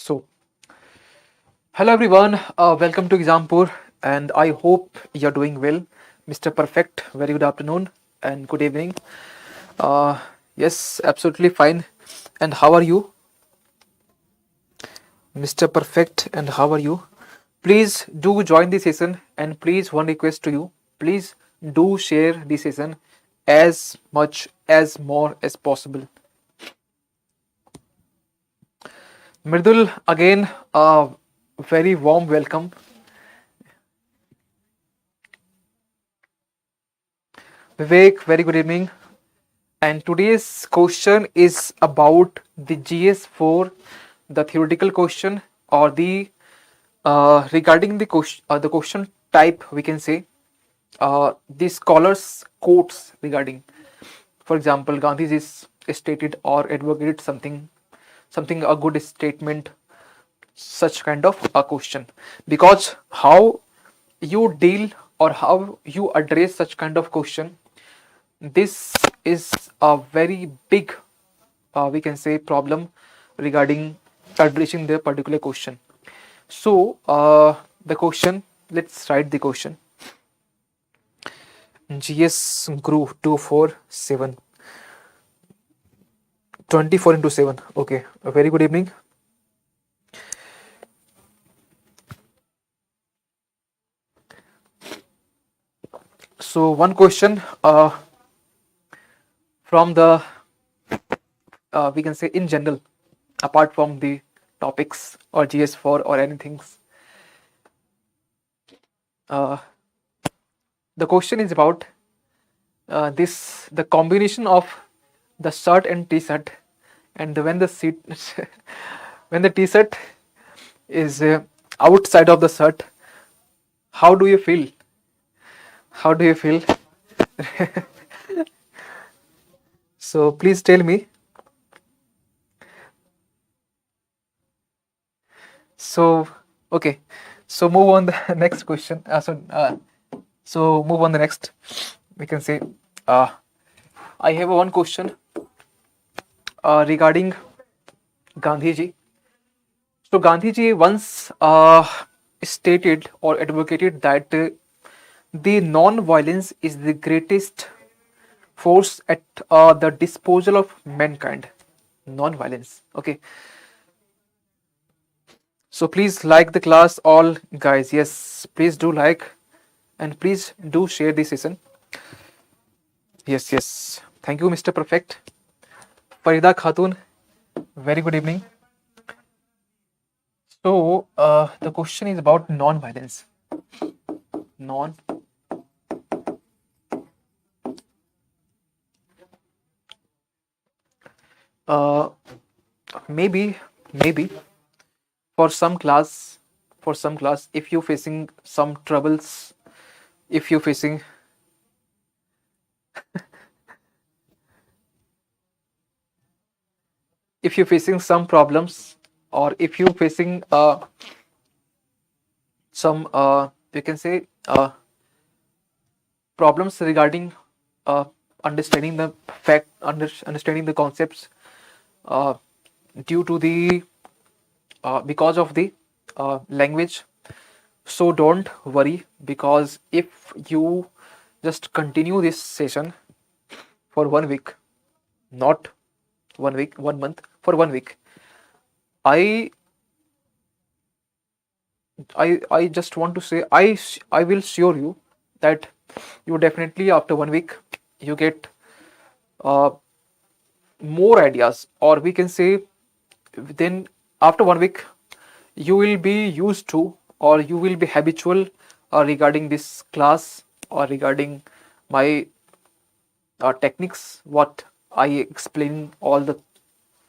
So, hello everyone, welcome to Exampur, and I hope you're doing well. Mr. Perfect, very good afternoon and good evening. Uh, yes, absolutely fine. And how are you, Mr. Perfect? And how are you? Please do join the session, and please, one request to you, please do share the session as much as more as possible. Mridul, again, very warm welcome. Vivek, very good evening. And today's question is about the GS for the theoretical question or the regarding the question type, we can say the scholars quotes regarding, for example, Gandhiji's stated or advocated something a good statement, such kind of a question, because how you deal or how you address such kind of question, this is a very big, we can say, problem regarding addressing the particular question. So the question, let's write the question. GS grew 247 24 into 7. Okay, a very good evening. So one question from the we can say in general, apart from the topics or GS4 or anything. Uh, the question is about the combination of the shirt and t-shirt, and when the seat when the t-shirt is outside of the shirt, how do you feel? How do you feel? So please tell me. So okay, so move on the next question. So move on the next. We can say I have one question regarding Gandhiji. So Gandhiji once stated or advocated that the non-violence is the greatest force at the disposal of mankind. Non-violence. Okay. So please like the class, all guys. Yes, please do like and please do share this session. Yes, yes. Thank you, Mr. Perfect. Farida Khatun, very good evening. So the question is about non-violence. Non. Maybe for some class, if you're facing some troubles, if you're facing if you're facing some problems, or if you're facing some you can say problems regarding understanding the understanding the concepts due to the because of the language. So don't worry, because if you just continue this session for 1 week, not 1 week, 1 month, for 1 week, I just want to say I will assure you that you definitely after 1 week you get uh, more ideas, or we can say then after 1 week you will be used to, or you will be habitual regarding this class or regarding my techniques, what I explain all the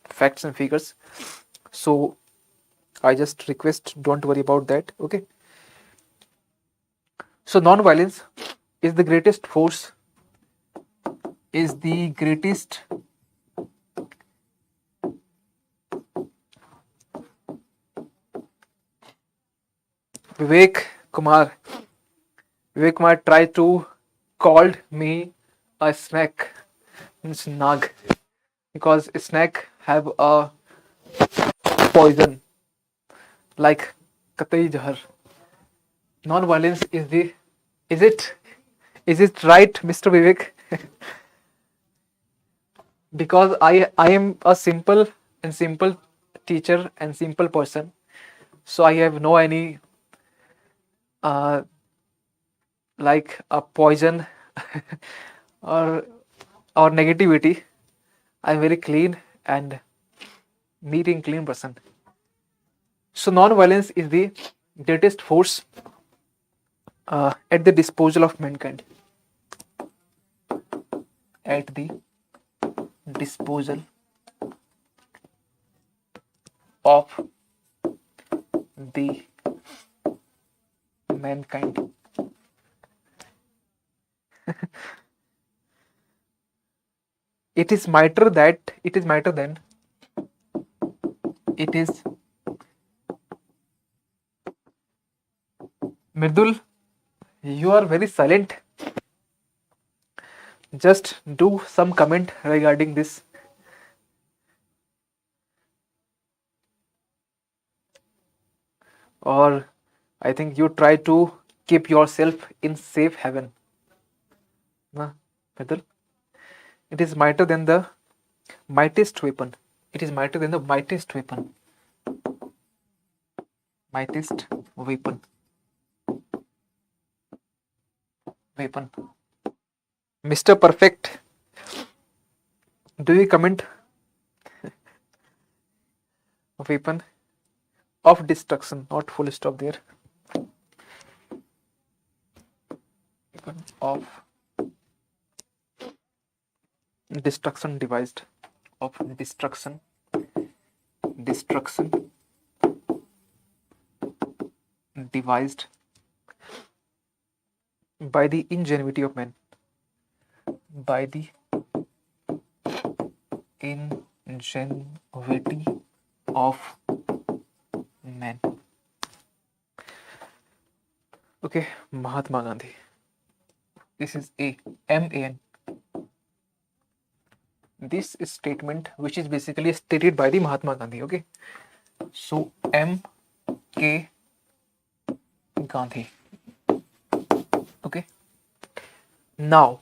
facts and figures. So I just request, don't worry about that. Okay. So non-violence is the greatest force, is the greatest Vivek Kumar. Vivek Kumar tried to called me a snake, means nag, because snake have a poison. like Katai Jahar. Non-violence is the, is it right, Mr. Vivek? Because I am a simple teacher and simple person, so I have no any uh, like a poison or negativity. I'm very clean and neat and clean person. So non-violence is the greatest force at the disposal of mankind. At the disposal of the mankind. It is mightier than it is Mridul, you are very silent. Just do some comment regarding this. Or I think you try to keep yourself in safe haven. Na, Mridul? It is mightier than the mightiest weapon. It is mightier than the mightiest weapon. Mightiest weapon. Mr. Perfect, do you comment weapon of destruction, not full stop there. Weapon of destruction devised. Of destruction devised by the ingenuity of man. By the ingenuity of man. Okay, Mahatma Gandhi. This is MAN. This is statement which is basically stated by the Mahatma Gandhi. Okay, so M.K. Gandhi. Okay, now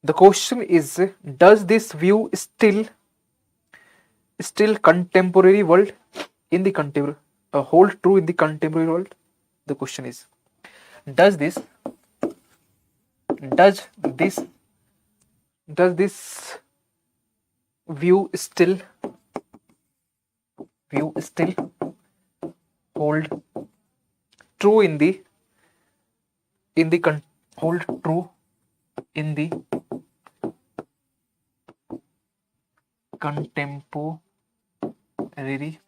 the question is, does this view still contemporary world in the contemporary hold true in the contemporary world? The question is, does this view still hold true in the hold true in the contemporary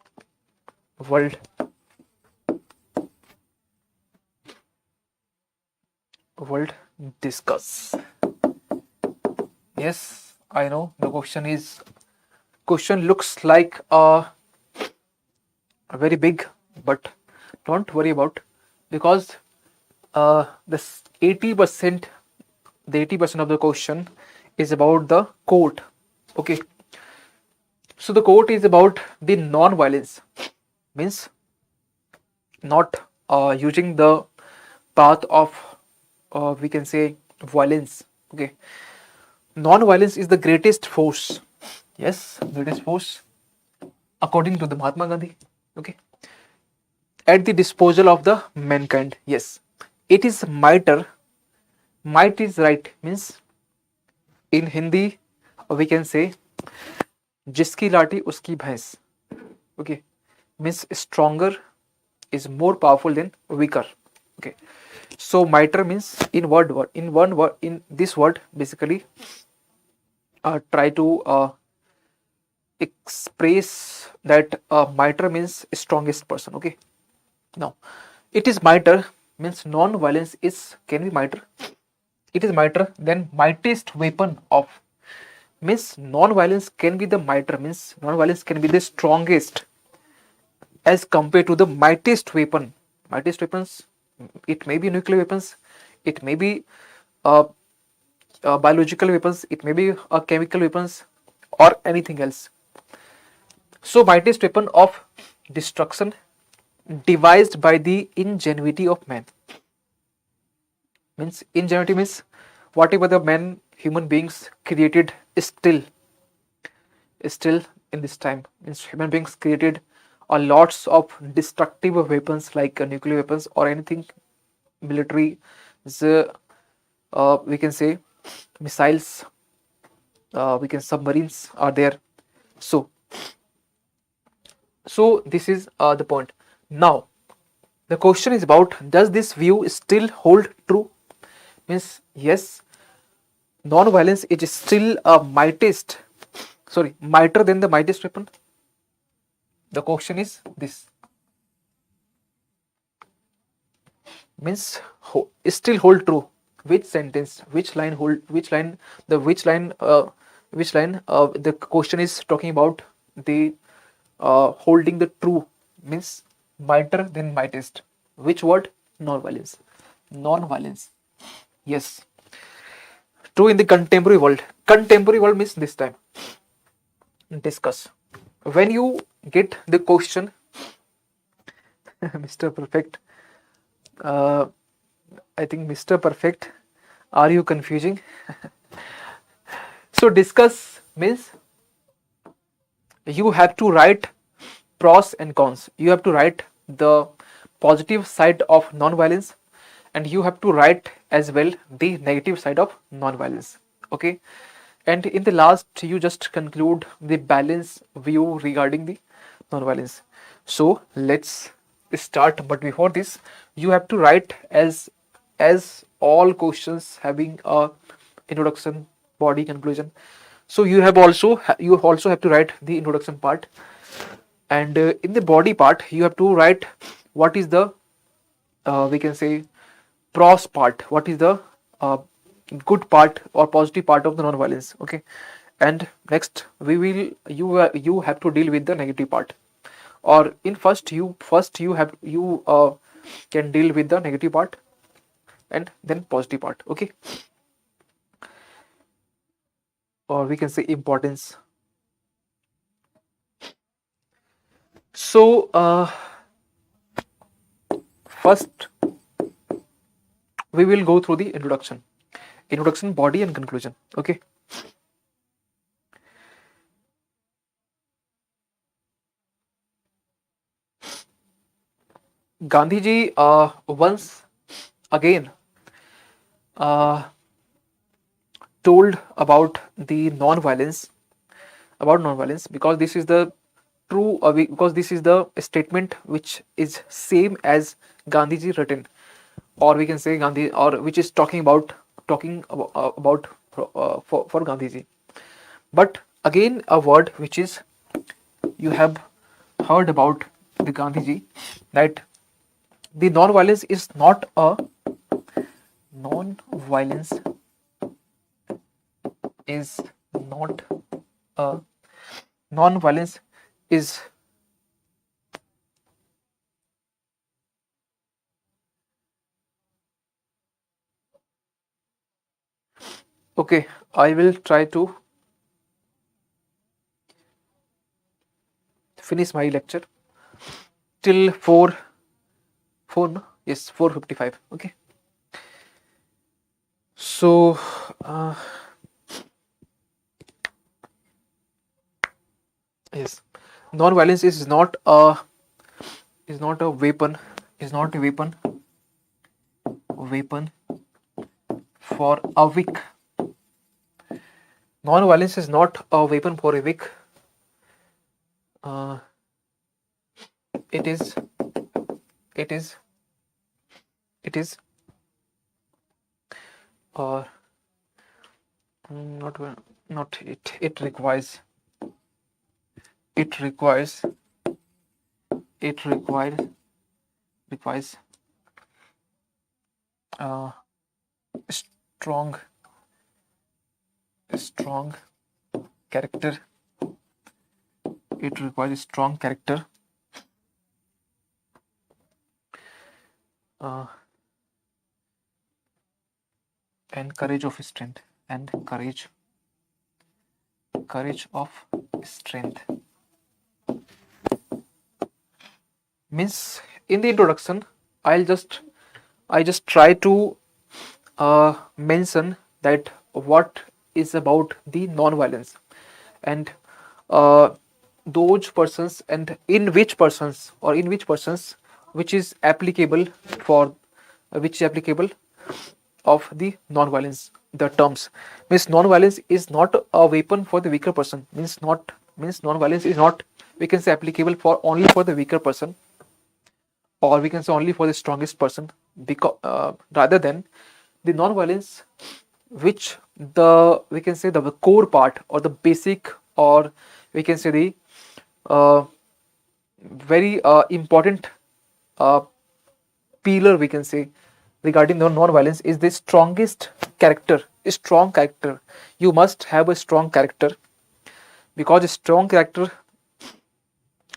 world? Discuss. Yes, I know the question looks like very big, but don't worry about, because this 80% of the question is about the quote. Okay, so the quote is about the non-violence, means not using the path of we can say violence. Okay, non-violence is the greatest force. Yes, greatest force according to the Mahatma Gandhi. Okay, at the disposal of the mankind. Yes, it is mightier. Might is right, means in Hindi we can say जिसकी लाठी उसकी भैंस. Okay, means stronger is more powerful than weaker. Okay, so mightier means in this word basically try to express that mightier means strongest person. Okay, now it is mightier means non-violence can be mightier. It is mightier than mightiest weapon of, means non-violence can be the mightier, means non-violence can be the strongest as compared to the mightiest weapon. Mightiest weapons, it may be nuclear weapons, it may be biological weapons, it may be chemical weapons or anything else. So mightiest weapon of destruction devised by the ingenuity of man. Means ingenuity means whatever the man human beings created is still in this time. Means human beings created a lots of destructive weapons like nuclear weapons or anything military, the we can say missiles, we can submarines are there. So this is the point. Now the question is about, does this view still hold true? Means yes, non-violence is still a mightier than the mightiest weapon. The question is this. Means still hold true. Which sentence? Which line hold? Which line? The which line? Which line? The question is talking about the holding the true, means mightier than mightiest. Which word? Non-violence. Non-violence. Yes. True in the contemporary world. Contemporary world means this time. Discuss. When you get the question, Mr. Perfect. I think Mr. Perfect, are you confusing? So discuss means you have to write pros and cons. You have to write the positive side of non-violence, and you have to write as well the negative side of non-violence. Okay, and in the last you just conclude the balance view regarding the non-violence. So let's start, but before this you have to write as all questions having a introduction, body, conclusion. So you also have to write the introduction part, and in the body part you have to write what is the we can say pros part, what is the good part or positive part of the non-violence. Okay, and next you have to deal with the negative part, or in first you can deal with the negative part and then positive part. Okay, or we can say importance. So first we will go through the introduction, body, and conclusion. Okay, Gandhiji once again told about the non-violence, because this is the true because this is the statement which is same as Gandhiji written, or we can say Gandhi, or which is talking about for Gandhiji. But again a word which is you have heard about the Gandhiji, that the non-violence is not a non-violence is not a non-violence is okay. I will try to finish my lecture till 4 no? Yes, 4:55. Okay, so yes, non-violence is not a weapon, for a weak. Non-violence is not a weapon for a weak. It is not it requires strong character. It requires strong character, and courage of strength, Means in the introduction, I just try to mention that what is about the non-violence, and uh, those persons, and in which persons, or in which persons, which is applicable for which is applicable of the non-violence. The terms means non-violence is not a weapon for the weaker person, means non-violence is not, we can say, applicable for only for the weaker person, or we can say only for the strongest person, because rather than the non-violence, which the, we can say, the core part, or the basic, or we can say the uh, very important uh, pillar, we can say, regarding the non-violence, is the strongest character. A strong character, you must have a strong character, because a strong character,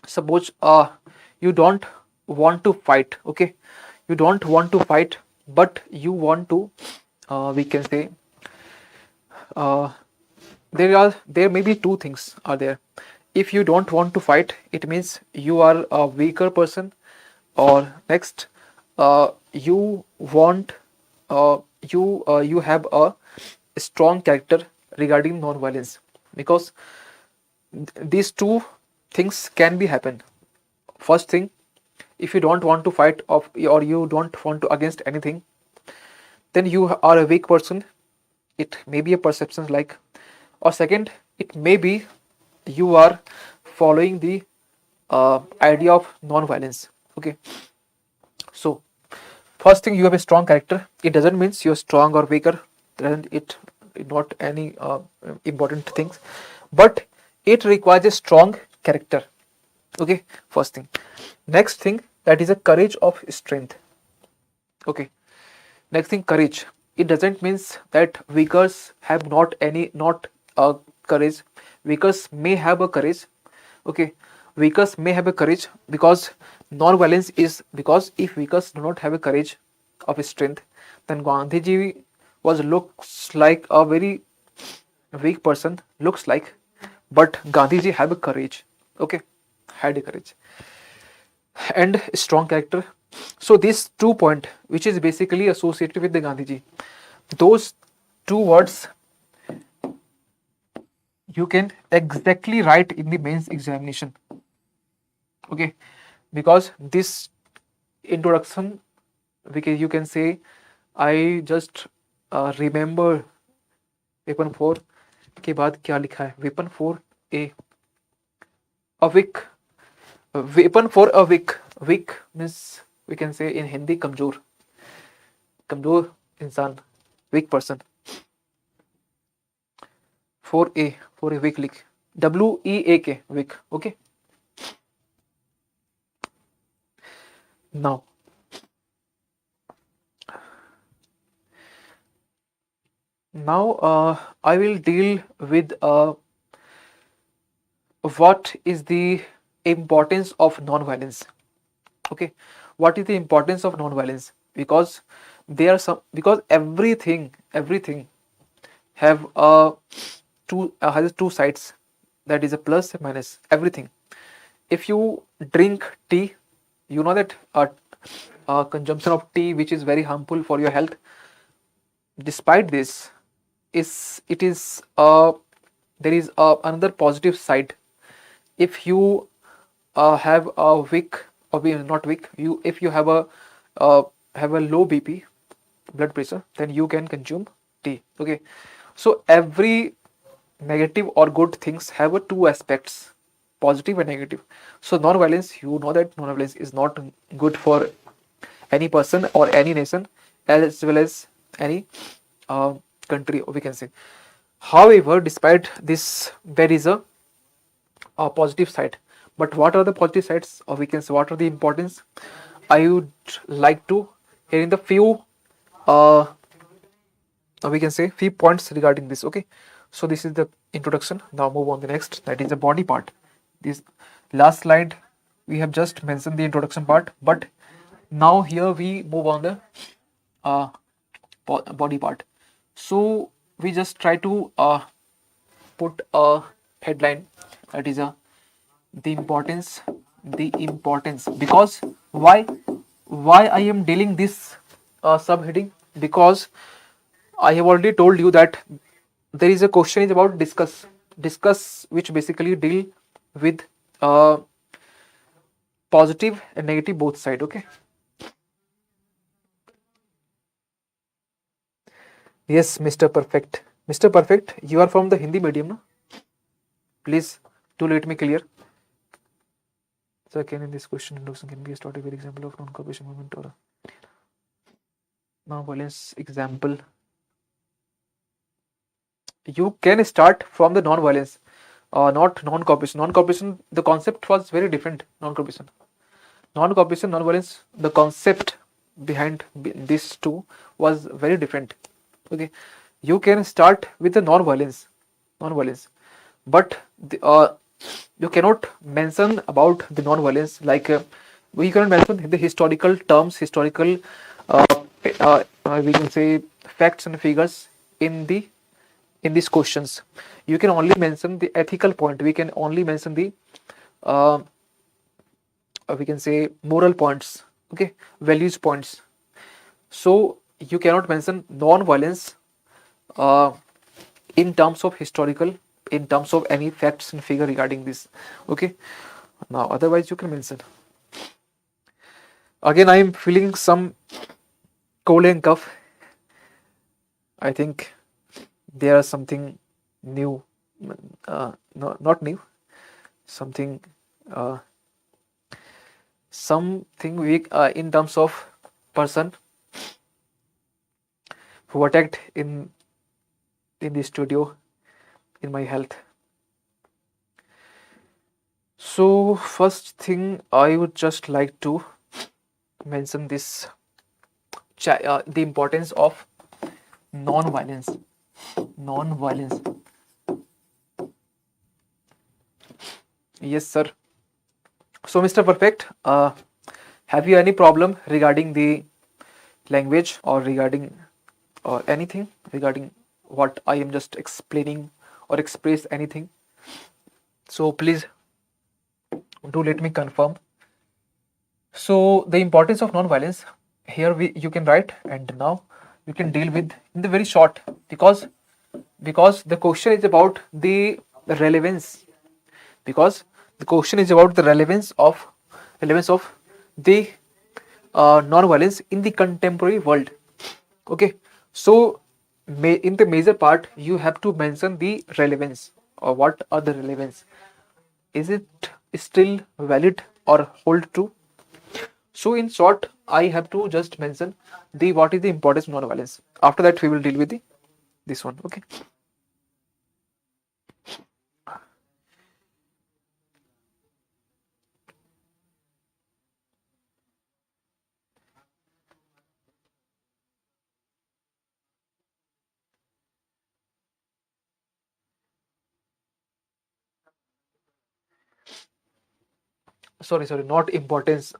suppose you don't want to fight, okay, you don't want to fight, but you want to, we can say, uh, there may be two things are there. If you don't want to fight, it means you are a weaker person, or next, you want, you have a strong character regarding non-violence, because these two things can be happen. First thing, if you don't want to fight of, or you don't want to against anything, then you are a weak person. It may be a perception like, or second, it may be you are following the idea of non-violence, okay. So first thing, you have a strong character. It doesn't mean you're strong or weaker, doesn't it, not any important things, but it requires a strong character, okay. First thing. Next thing, that is a courage of strength, okay. Next thing, courage. It doesn't means that weakers have not courage. Weakers may have a courage, okay. Weakers may have a courage, because non-violence is, because if weakers do not have a courage of strength, then Gandhiji was looks like a very weak person, looks like, but Gandhiji have a courage, okay, had a courage and strong character. So these 2 points, which is basically associated with the Gandhiji, those two words you can exactly write in the mains examination, okay. Because this introduction, because you can say, I just remember weapon 4 के बाद क्या लिखा है, weapon 4A, a weak, weapon for a weak means we can say in Hindi कमजोर, कमजोर इंसान, weak person. 4A for a weak लिख, WEAK, weak, okay. Now I will deal with what is the importance of non-violence, okay. What is the importance of non-violence? Because there are some, because everything have has two sides, that is a plus and minus, everything. If you drink tea, you know that consumption of tea, which is very harmful for your health. Despite this, it is there is another positive side. If you have a weak, or not weak, you, if you have a low BP, blood pressure, then you can consume tea, okay. So every negative or good things have a two aspects, positive and negative. So non-violence, you know that non-violence is not good for any person or any nation, as well as any country, we can say. However, despite this, there is a positive side. But what are the positive sides, or we can say what are the importance? I would like to hear in the few we can say few points regarding this, okay. So this is the introduction. Now move on the next, that is the body part. This last slide we have just mentioned the introduction part, but now here we move on the body part. So we just try to put a headline, that is the importance, the importance. Because why I am dealing this subheading? Because I have already told you that there is a question is about discuss, which basically deal with uh, positive and negative both side. Okay. Yes, Mr. Perfect. Mr. Perfect, you are from the Hindi medium, no? Please do let me clear. So can in this question induction can be a static example of non-cooperation movement or a non-violence example. You can start from the non-violence, not non-cooperation. Non-cooperation, the concept was very different. Non-cooperation, non-violence. The concept behind these two was very different. Okay, you can start with the non-violence, but you cannot mention about the non-violence like we cannot mention the historical terms, historical uh, we can say facts and figures in these questions. You can only mention the ethical point. We can only mention the uh, we can say moral points. Okay, values points. So you cannot mention non-violence uh, in terms of historical, in terms of any facts and figure regarding this. Okay, now otherwise you can mention. Again, I am feeling some cold and cough. I think there is something new, not new, something uh, something weak in terms of person who attacked in the studio in my health. So first thing I would just like to mention this the importance of non-violence. Non-violence. Yes, sir. So, Mr. Perfect, have you any problem regarding the language or regarding or anything regarding what I am just explaining or express anything? So please do let me confirm. So the importance of non-violence here you can write, and now you can deal with in the very short, because the question is about the relevance, because the question is about the relevance of the non-violence in the contemporary world. Okay, so in the major part you have to mention the relevance, or what are the relevance, is it still valid or hold true. So in short, I have to just mention the what is the importance of non-violence. After that, we will deal with the this one. Okay. Sorry, not importance.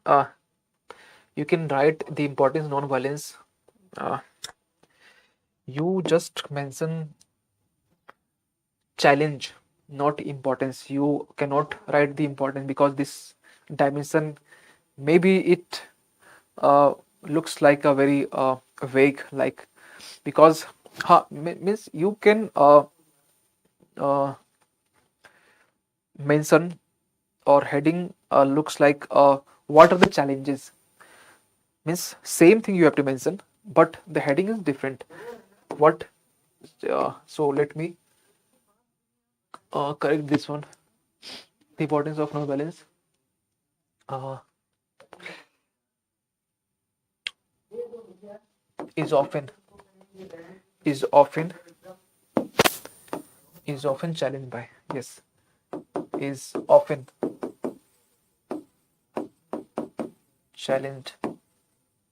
You can write the importance of non-violence. Uh, you just mention challenge, not importance. You cannot write the importance because this dimension maybe it looks like a very vague, like, because means you can uh, mention or heading looks like what are the challenges, means same thing you have to mention, but the heading is different. What so let me correct this one. The importance of no balance uh, is often is often is often challenged by, yes, is often challenged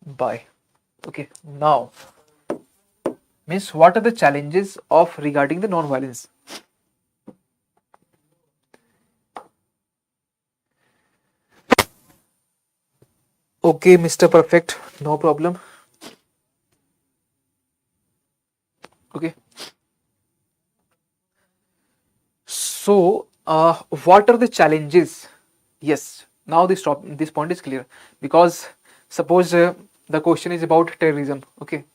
by. Okay, now means what are the challenges of regarding the non-violence. Okay, Mr. Perfect, no problem. Okay, so what are the challenges? Yes, Now this point is clear, because suppose the question is about terrorism. Okay,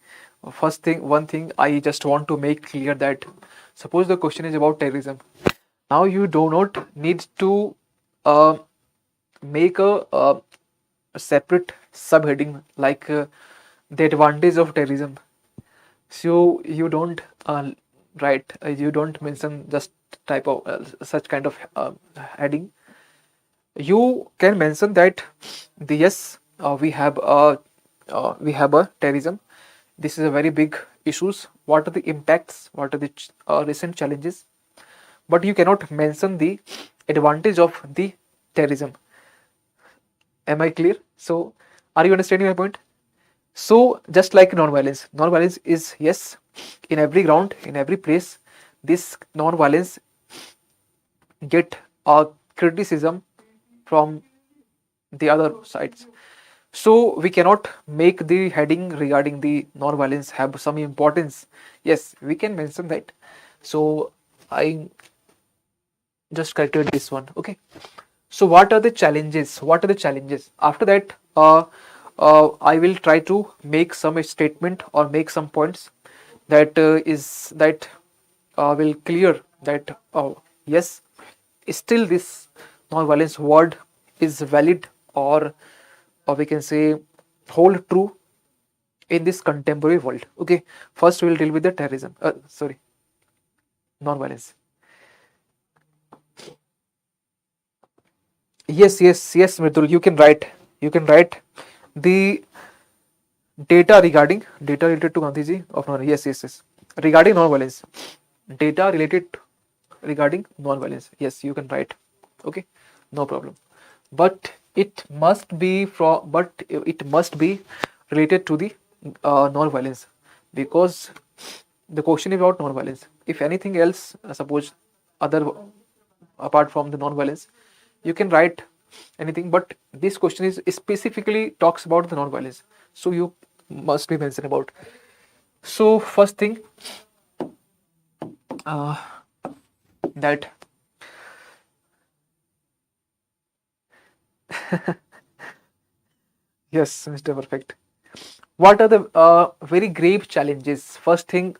first thing, one thing I just want to make clear, that suppose the question is about terrorism. Now you do not need to make a separate subheading like the advantage of terrorism. So you don't write, you don't mention just type of such kind of heading. You can mention that the yes, we have a terrorism. This is a very big issues. What are the impacts? What are the recent challenges? But you cannot mention the advantage of the terrorism. Am I clear? So are you understanding my point? So just like non-violence, non-violence is yes, in every ground, in every place, this non-violence get a criticism from the other sides. So we cannot make the heading regarding the non-violence have some importance. Yes, we can mention that. So I just corrected this one. Okay. So what are the challenges? What are the challenges? After that, I will try to make some statement or make some points that will clear that yes, still this non-violence word is valid, or we can say hold true in this contemporary world. Okay, first we will deal with the terrorism. Sorry, non-violence. Yes, Mridul, you can write. You can write the data related to Gandhiji of non. Yes. Regarding non-violence, data related regarding non-violence. Yes, you can write. Okay, no problem. But it must be related to the non-violence, because the question is about non-violence. If anything else, suppose other apart from the non-violence, you can write anything, but this question is specifically talks about the non-violence, so you must be mentioned about. So first thing, that yes, Mr. Perfect. What are the very grave challenges? First thing,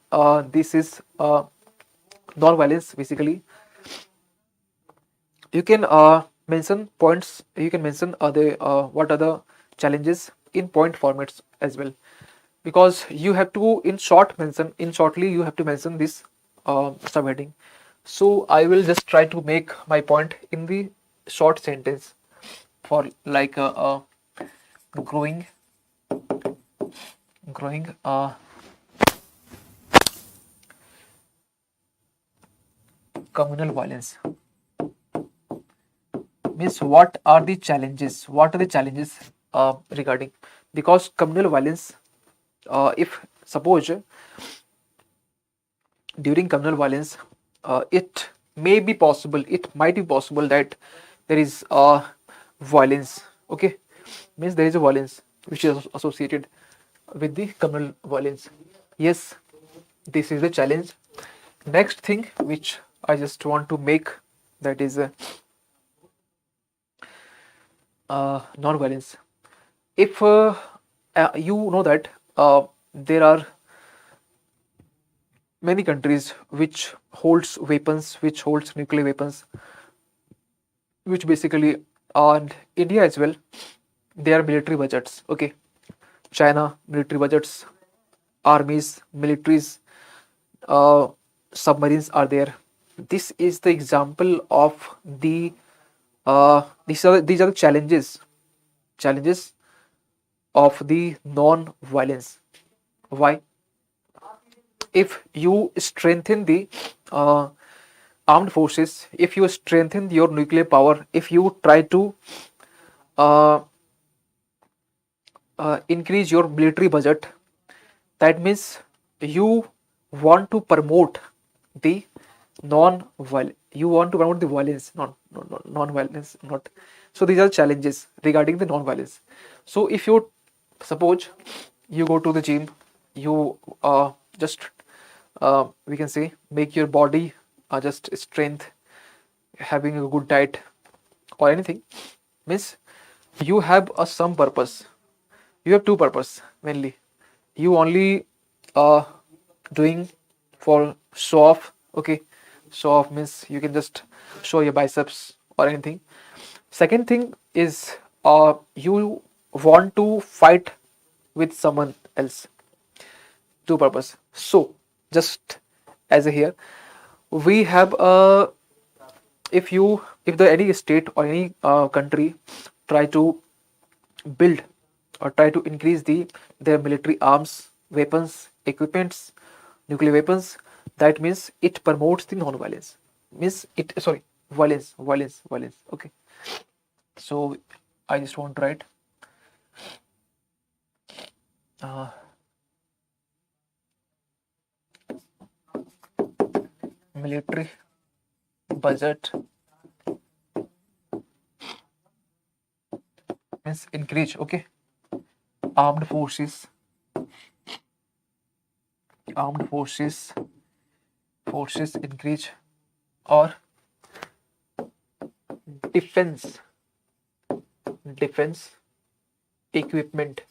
this is non-violence. Basically, you can mention points. You can mention the what are the challenges in point formats as well, because you have to in shortly you have to mention this subheading. So I will just try to make my point in the short sentence for like growing communal violence. Means what are the challenges? What are the challenges regarding, because communal violence, if suppose during communal violence, it may be possible, it might be possible that there is violence. Okay, means there is a violence which is associated with the communal violence. Yes, this is the challenge. Next thing which I just want to make, that is non-violence. If you know that there are many countries which holds weapons, which holds nuclear weapons, which basically, and India as well, their military budgets. Okay, China military budgets, armies, militaries, submarines are there. This is the example of the these are the challenges of the non-violence. Why? If you strengthen the armed forces, if you strengthen your nuclear power, if you try to uh, increase your military budget, that means you want to promote the non-violence. You want to promote the violence, non-violence, not. So these are challenges regarding the non-violence. So if you suppose you go to the gym, you just we can say make your body just strength, having a good diet or anything, means you have some purpose. You have two purpose mainly. You only doing for show off. Okay, show off means you can just show your biceps or anything. Second thing is you want to fight with someone else. Two purpose. So just as a here we have a, if the any state or any country try to build or try to increase their military arms, weapons, equipments, nuclear weapons, that means it promotes the non-violence. Means it, sorry, violence. Okay. So I just want to write uh, military budget means increase. Okay, armed forces, forces increase, or defense equipment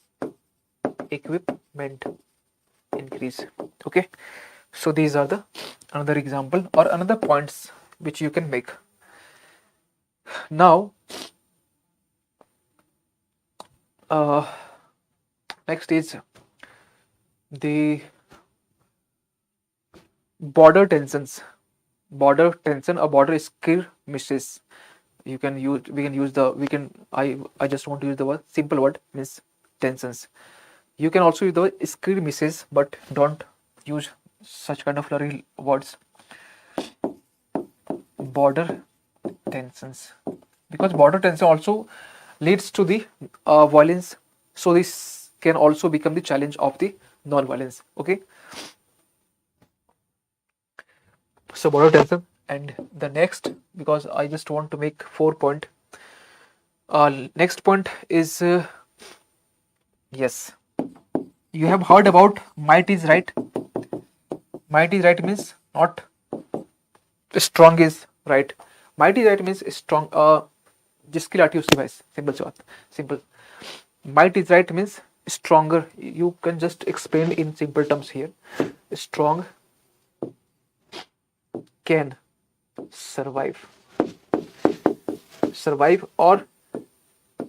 increase. Okay, so these are the another example or another points which you can make. Now next is the border tensions, border tension or border skirmishes. You can use, we can use the, we can, I just want to use the word, simple word means tensions. You can also use the word skirmishes, but don't use such kind of blurry words. Border tensions, because border tension also leads to the violence, so this can also become the challenge of the non-violence. Okay, so border tension. And the next, because I just want to make 4 point, next point is yes, you have heard about might is right. Might is right means not strong is right. Might is right means strong, जिसकी लाठी उसकी भैंस, simple सी बात, simple. Might is right means stronger. You can just explain in simple terms here. Strong can survive or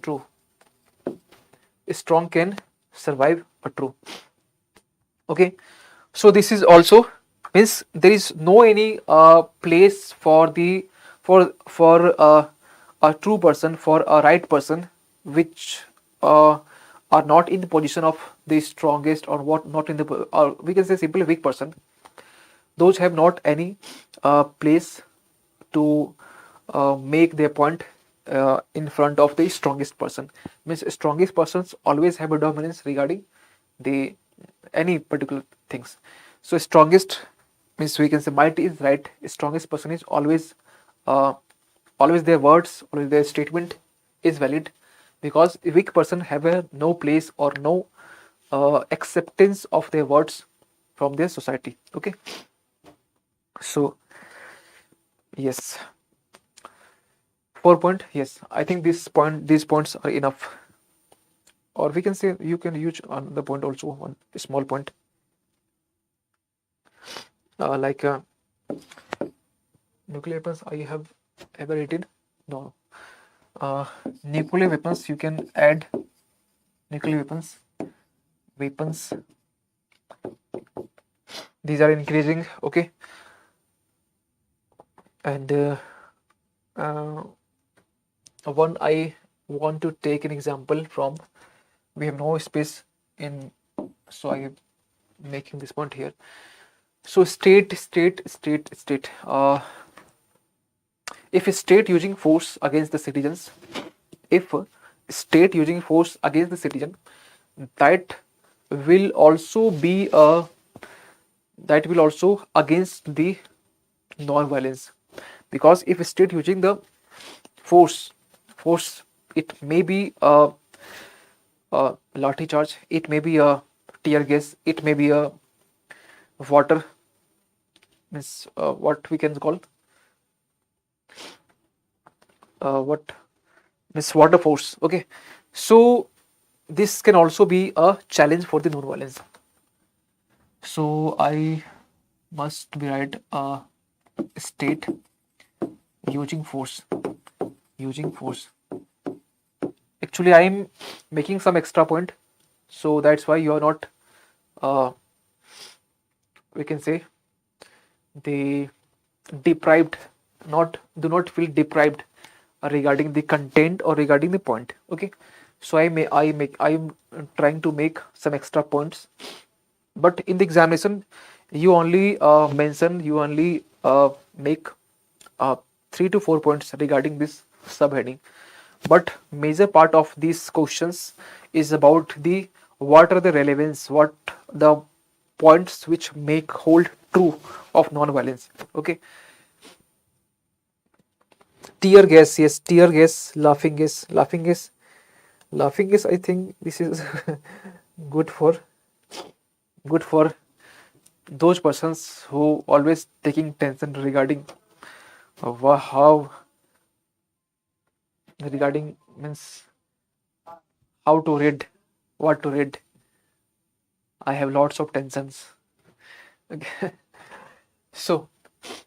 true. Strong can survive or true. Okay, so this is also means there is no any place for the for a true person, for a right person, which are not in the position of the strongest, or what, not in the, or we can say simply weak person. Those have not any place to make their point in front of the strongest person. Means strongest persons always have a dominance regarding the any particular things. So strongest means we can say might is right. Strongest person is always always their words, always their statement is valid, because a weak person have a no place or no acceptance of their words from their society. Okay, so yes, 4 point. Yes, I think these points are enough, or we can say you can use another point also, one small point, like nuclear weapons. I have ever rated, no. Nuclear weapons, you can add nuclear weapons, these are increasing. Okay, and one I want to take an example from, we have no space in, so I am making this point here. So state, if a state using force against the citizens, if state using force against the citizen, that will also be that will also against the non-violence, because if a state using the force, it may be a lathi charge, it may be a tear gas, it may be a water, means what we can call what means water force. Okay, so this can also be a challenge for the non-violence. So I must be right a state using force. Using force. Actually, I am making some extra point, so that's why you are not. We can say the deprived. Not do not feel deprived regarding the content or regarding the point. Okay, so I am trying to make some extra points, but in the examination you only you only make uh, 3 to 4 points regarding this subheading, but major part of these questions is about the what are the relevance, what the points which make hold true of non-violence. Okay, tear gas, yes, tear gas, laughing gas, laughing gas, laughing gas, I think this is good for good for those persons who always taking tension regarding how regarding means how to read, what to read. I have lots of tensions. Okay. So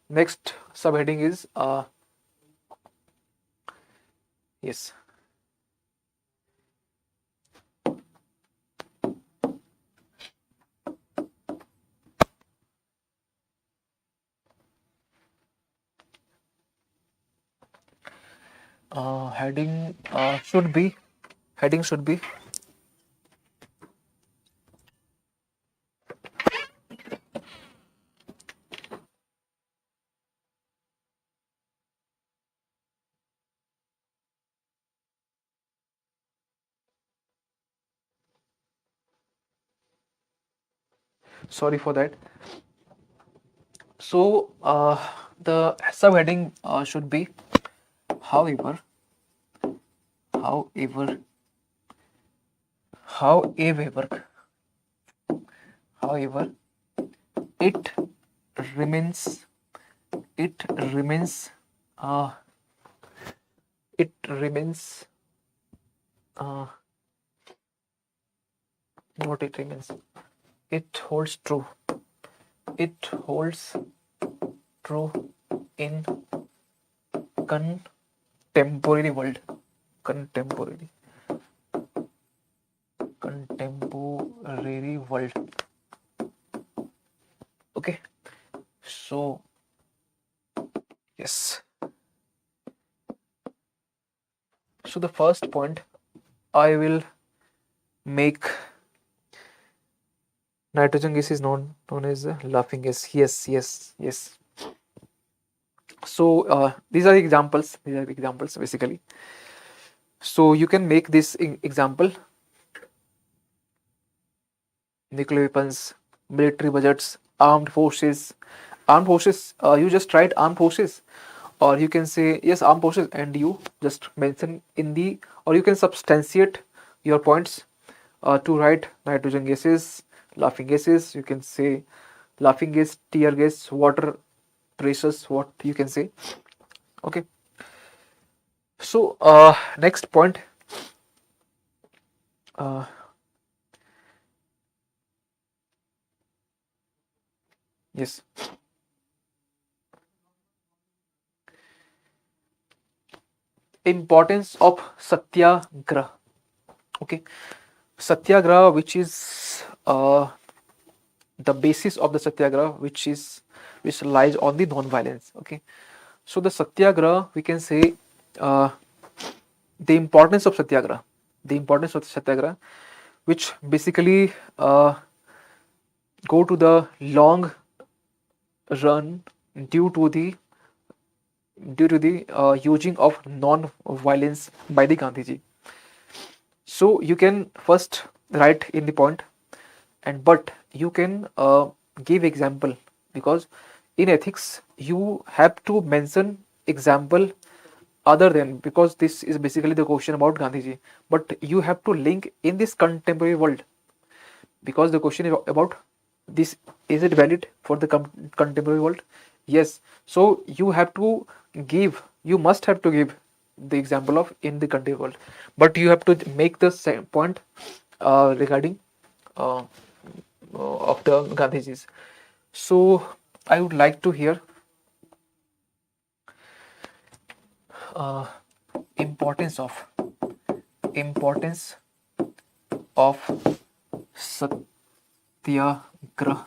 next subheading is yes, heading should be heading should be sorry for that. So the subheading should be however, however, however, however, it remains, it remains, uh, it remains, uh, what it remains, it holds true, it holds true in contemporary world, contemporary, contemporary world. Okay, so yes, so the first point I will make nitrogen gas is known as laughing gas. Yes, yes, yes. So these are examples. These are examples basically. So you can make this example: nuclear weapons, military budgets, armed forces. Armed forces. You just write armed forces, or you can say yes, armed forces, and you just mention in the, or you can substantiate your points to write nitrogen gases, laughing gases. You can say laughing gas, tear gas, water pressures. What you can say. Okay. So next point. Uh, yes. Importance of satyagrah. Okay, satyagrah, which is the basis of the satyagrah, which lies on the non-violence. Okay, so the satyagrah, we can say uh, the importance of satyagrah, the importance of satyagrah, which basically go to the long run due to the using of non-violence by the Gandhiji. So you can first write in the point, and but you can give example, because in ethics you have to mention example other than, because this is basically the question about Gandhiji, but you have to link in this contemporary world, because the question is about this, is it valid for the contemporary world? Yes, so you have to give, you must have to give the example of in the country world, but you have to make the same point regarding uh, of the Gandhijis. So I would like to hear uh, importance of satyagrah.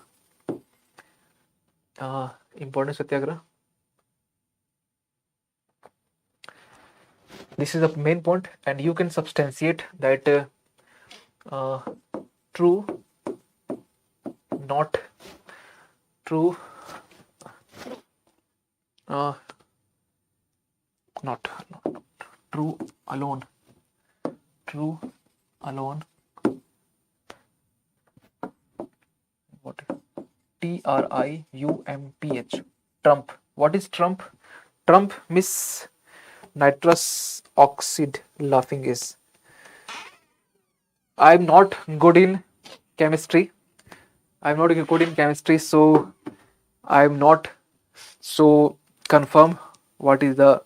Importance satyagrah. This is the main point, and you can substantiate that true, not true, not true alone, what TRIUMPH, Trump. What is Trump? Trump means nitrous oxide laughing gas. I'm not good in chemistry. So I'm not so confirm what is the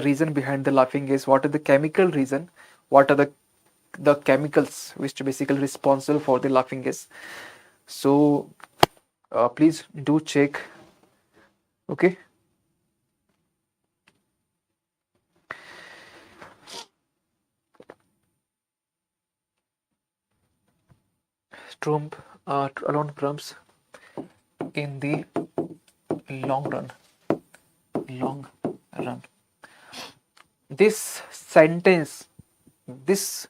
reason behind the laughing gas. What are the chemical reason? What are the chemicals which are basically responsible for the laughing gas? So please do check. Okay. Trump alone Trumps in the long run. This sentence, this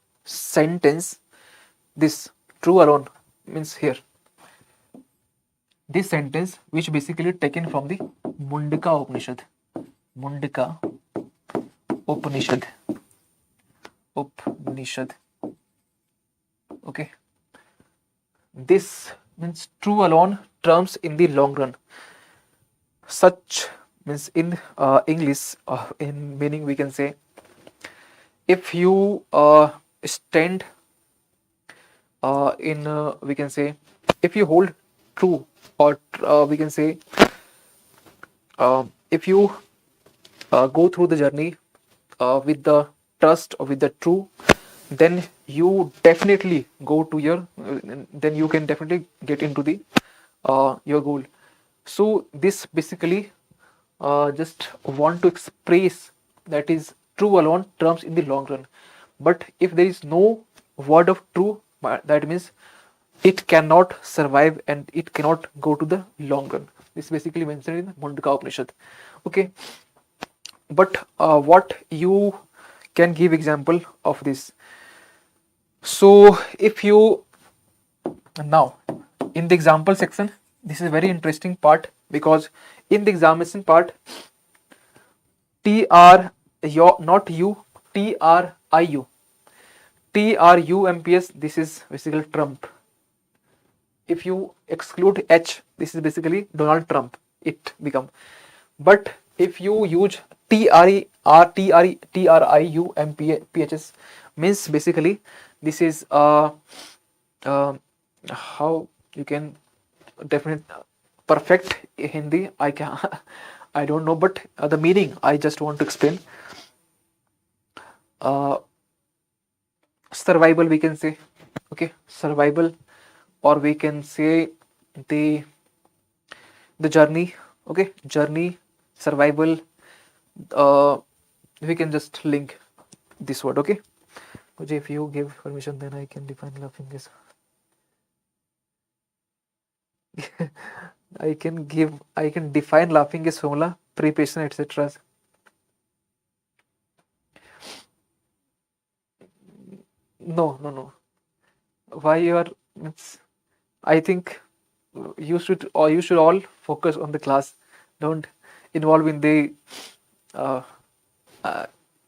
true alone means here. This sentence, which basically taken from the Mundaka Upanishad. Okay. This means true alone terms in the long run. Such means in English, in meaning we can say, if you stand we can say, if you hold true, or we can say, if you go through the journey with the trust or with the true, then you definitely go to your then you can definitely get into the your goal. So this basically just want to express that is true alone terms in the long run. But if there is no word of true, that means it cannot survive and it cannot go to the long run. This is basically mentioned in the Mundaka Upanishad. Okay, but what you can give example of this? So if you now in the example section, this is a very interesting part, because in the examination part, TRUMPS, this is basically Trump. If you exclude H, this is basically Donald Trump, it become. But if you use TRIUMPHS, means basically this is how you can definite perfect Hindi, I can I don't know, but the meaning I just want to explain. Survival, we can say. Okay, survival, or we can say the journey. Okay, journey, survival, we can just link this word. Okay, if you give permission, then I can define laughing gas. I can define laughing gas formula, preparation, etc. No. Why you are? I think you should all focus on the class. Don't involve in the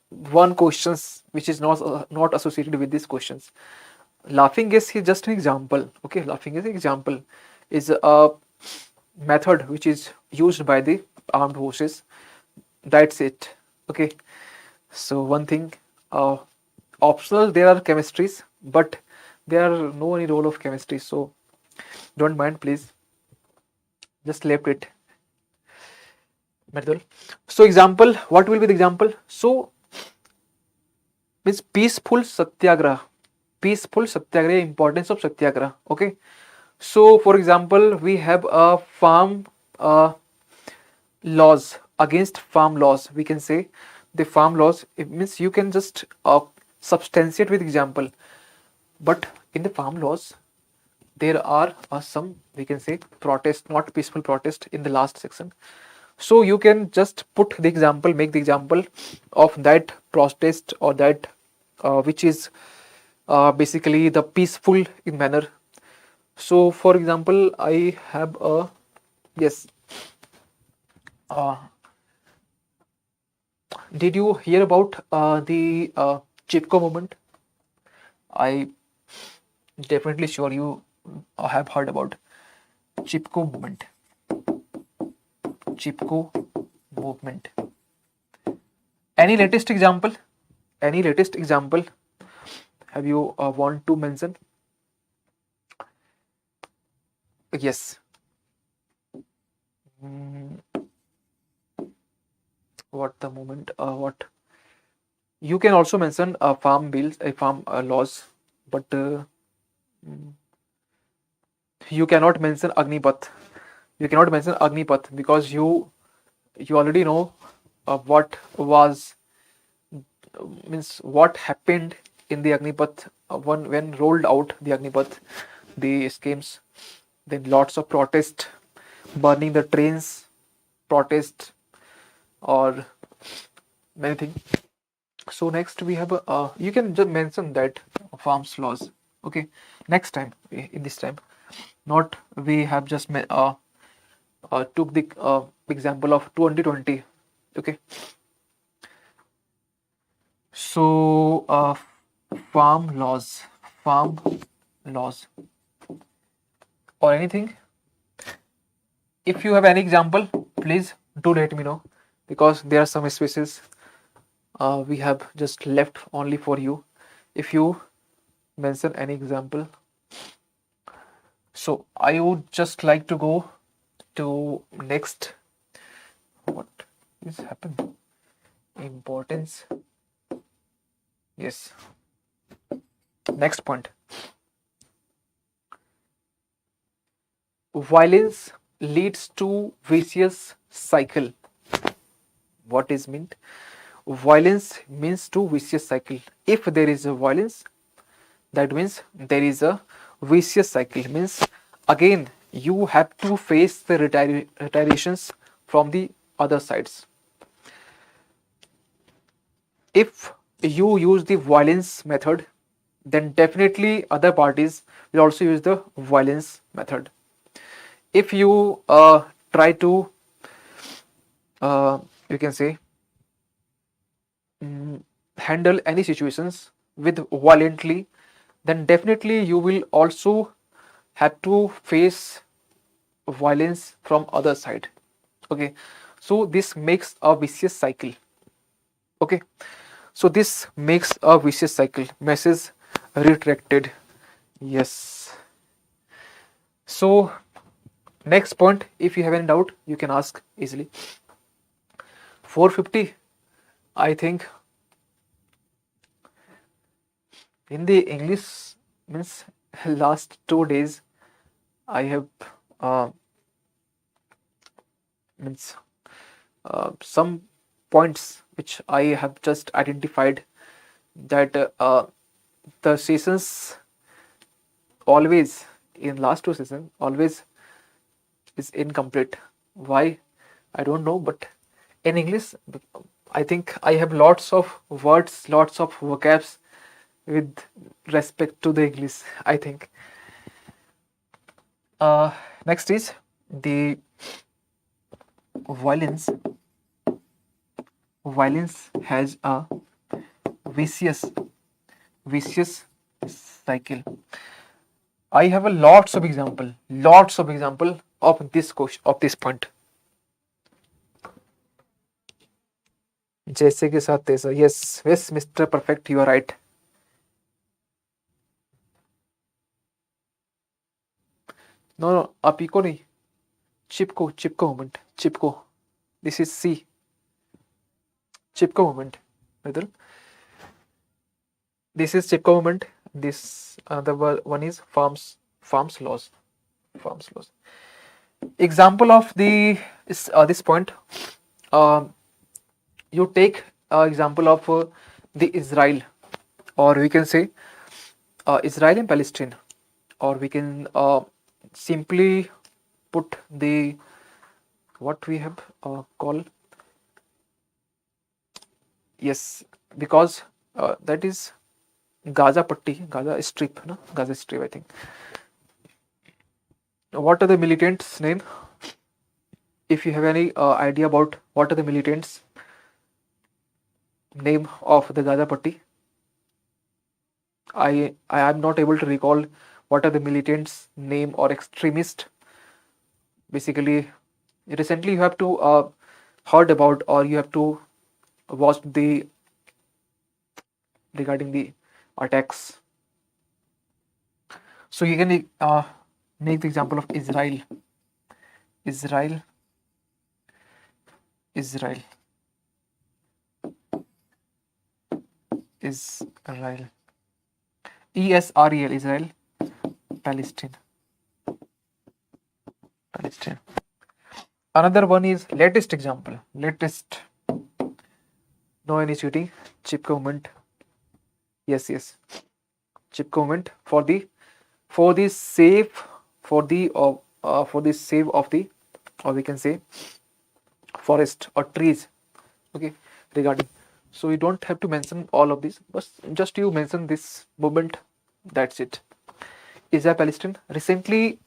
one questions which is not associated with these questions. Laughing gas is just an example. Okay, laughing gas example is a method which is used by the armed forces. That's it. Okay, so one thing, optional, there are chemistries, but there are no any role of chemistry, so don't mind, please, just left it. Method. So example, what will be the example? So means peaceful satyagraha. Peaceful satyagraha, importance of satyagraha. Okay. So for example, we have a farm laws, against farm laws. We can say the farm laws. It means you can just substantiate with example. But in the farm laws, there are some, we can say, protest, not peaceful protest in the last section. So you can just put the example, make the example of that protest, or that which is basically the peaceful in manner. So for example, I have a, yes, uh, did you hear about the Chipko moment? I definitely sure you have heard about Chipko moment. Chipko movement. Any latest example? Any latest example? Have you want to mention? Yes. Mm, what the moment? What you can also mention farm bills, farm laws, but mm, you cannot mention Agnipath. You cannot mention Agnipath because you already know what was, means what happened in the Agnipath when rolled out the Agnipath, the schemes. Then lots of protest, burning the trains, protest, or many things. So next we have you can just mention that farms laws. Okay, next time, in this time, not we have just took the example of 2020. Okay, so farm laws, farm laws, or anything. If you have any example, please do let me know, because there are some spaces we have just left only for you. If you mention any example, so I would just like to go to next. What is happened? Importance. Yes. Next point. Violence leads to vicious cycle. What is meant? Violence means to vicious cycle. If there is a violence, that means there is a vicious cycle. Means again you have to face the retaliations from the other sides. If you use the violence method, then definitely other parties will also use the violence method. If you try to uh, you can say handle any situations with violently, then definitely you will also have to face violence from other side. Okay, so this makes a vicious cycle. Okay, so this makes a vicious cycle. Message retracted. Yes. So next point, if you have any doubt, you can ask easily. 450, I think in the English, means last 2 days I have uh, means some points which I have just identified, that the sessions always, in last two sessions always is incomplete. Why? I don't know, but in English, I think I have lots of words, lots of vocabs with respect to the English, I think. Next is the violence. Violence has a vicious vicious cycle. I have a lots of example of this question, of this point. जैसे के साथ तैसा. Yes, yes, Mr. Perfect, you are right. No, no, आप इको नहीं. Chipko, Chipko movement, Chipko. This is C. Chipko Moment. Vidal. This is Chipko Moment. This the one is farms laws. Farms laws. Example of the this point. You take example of the Israel, or we can say Israel and Palestine, or we can simply put the what we have call, yes, because that is Gaza Patti, Gaza Strip, no? Gaza Strip, I think. What are the militants' name? If you have any idea about what are the militants' name of the Gaza Patti, I am not able to recall what are the militants' name or extremist. Basically, recently you have to heard about, or you have to watch the regarding the attacks. So you can make the example of Israel. Israel. Israel. Israel. ESREL. Israel. Palestine. Palestine. Another one is latest example. Latest. No any cheating. Chipko Moment. Yes. Chipko Moment for the save for the save of the, or we can say forest or trees. Okay, regarding. So you don't have to mention all of this, but just you mention this movement. That's it. Israel Palestine. Recently,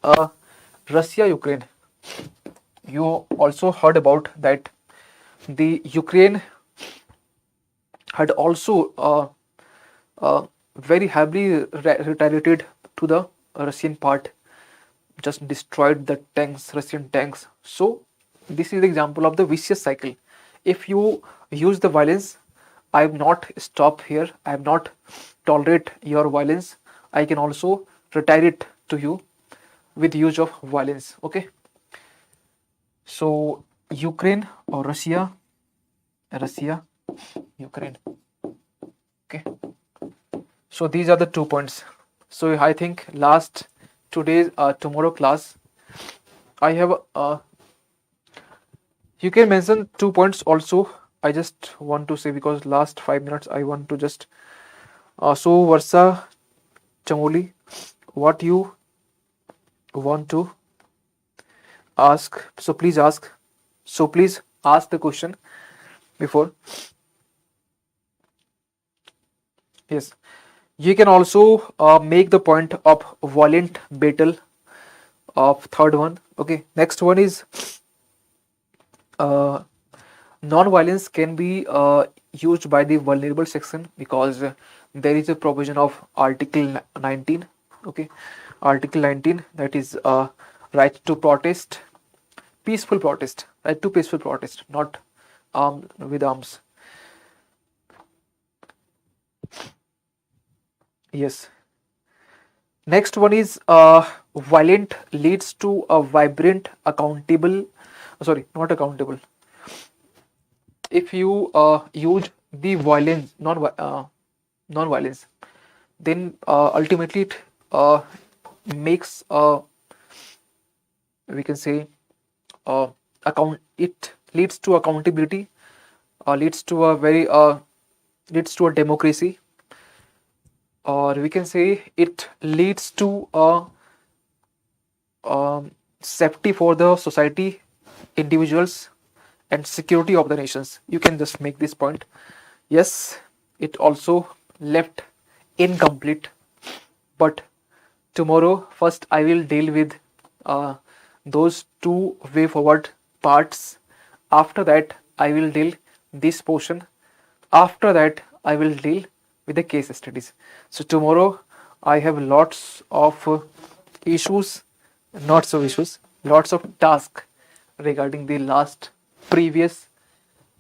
Russia Ukraine. You also heard about that. The Ukraine had also very heavily retaliated to the Russian part, just destroyed the tanks, Russian tanks. So this is the example of the vicious cycle. If you use the violence, I will not stop here. I will not tolerate your violence. I can also retaliate to you with use of violence. Okay. So Ukraine or Russia, Ukraine. Okay. So these are the 2 points. So I think last tomorrow class, I have you can mention 2 points also. I just want to say, because last 5 minutes I want to just so Varsa Chamoli, what you want to ask, so please ask. So please ask the question before. Yes, you can also make the point of violent battle of third one. Okay, next one is non-violence can be used by the vulnerable section, because there is a provision of Article 19. Okay, Article 19, that is right to protest, peaceful protest, right to peaceful protest, not with arms. Yes. Next one is violent leads to a vibrant, accountable. Sorry, not accountable. If you use the violence, non-violence, then ultimately it makes we can say account. It leads to accountability. Leads to a very leads to a democracy, or we can say it leads to a safety for the society, individuals, and security of the nations. You can just make this point. Yes, it also left incomplete, but tomorrow first I will deal with those 2 way forward parts. After that I will deal this portion. After that I will deal with the case studies. So tomorrow I have lots of issues, not so issues, lots of tasks regarding the last previous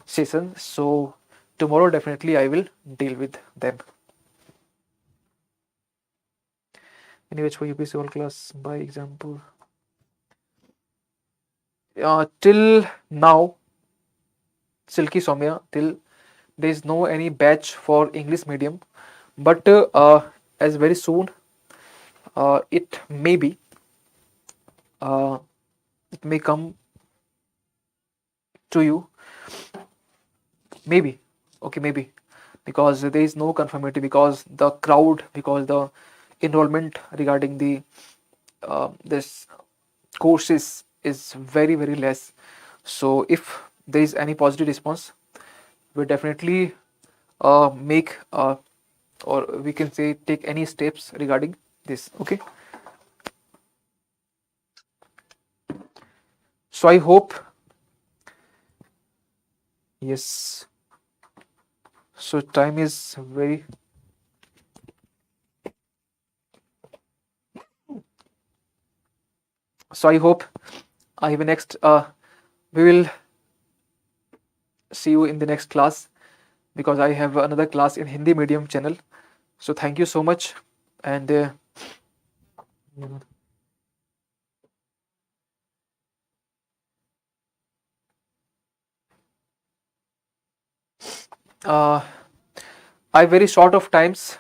session. So tomorrow definitely I will deal with them. Anyway, for UPSC all class by example. Till now Silky Soumya, till there is no any batch for English medium, but as very soon it may be, uh, it may come to you, maybe. Okay, maybe, because there is no conformity, because the crowd, because the enrollment regarding the this courses is very very less. So if there is any positive response, we definitely make or we can say take any steps regarding this. Okay, so I hope, yes, so time is very, so I hope I have a next we will see you in the next class, because I have another class in Hindi medium channel. So thank you so much, and uh, I very short of times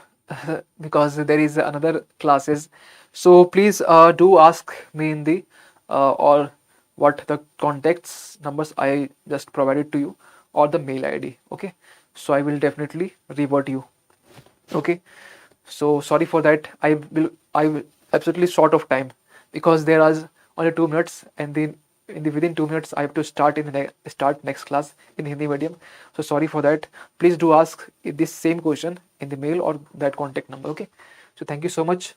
because there is another classes. So please do ask me in the or what the contacts numbers I just provided to you, or the mail ID. Okay, so I will definitely revert you. Okay, so sorry for that. I will absolutely short of time, because there is only 2 minutes, and then in the within 2 minutes I have to start in the start next class in Hindi medium. So sorry for that. Please do ask this same question in the mail or that contact number. Okay, so thank you so much.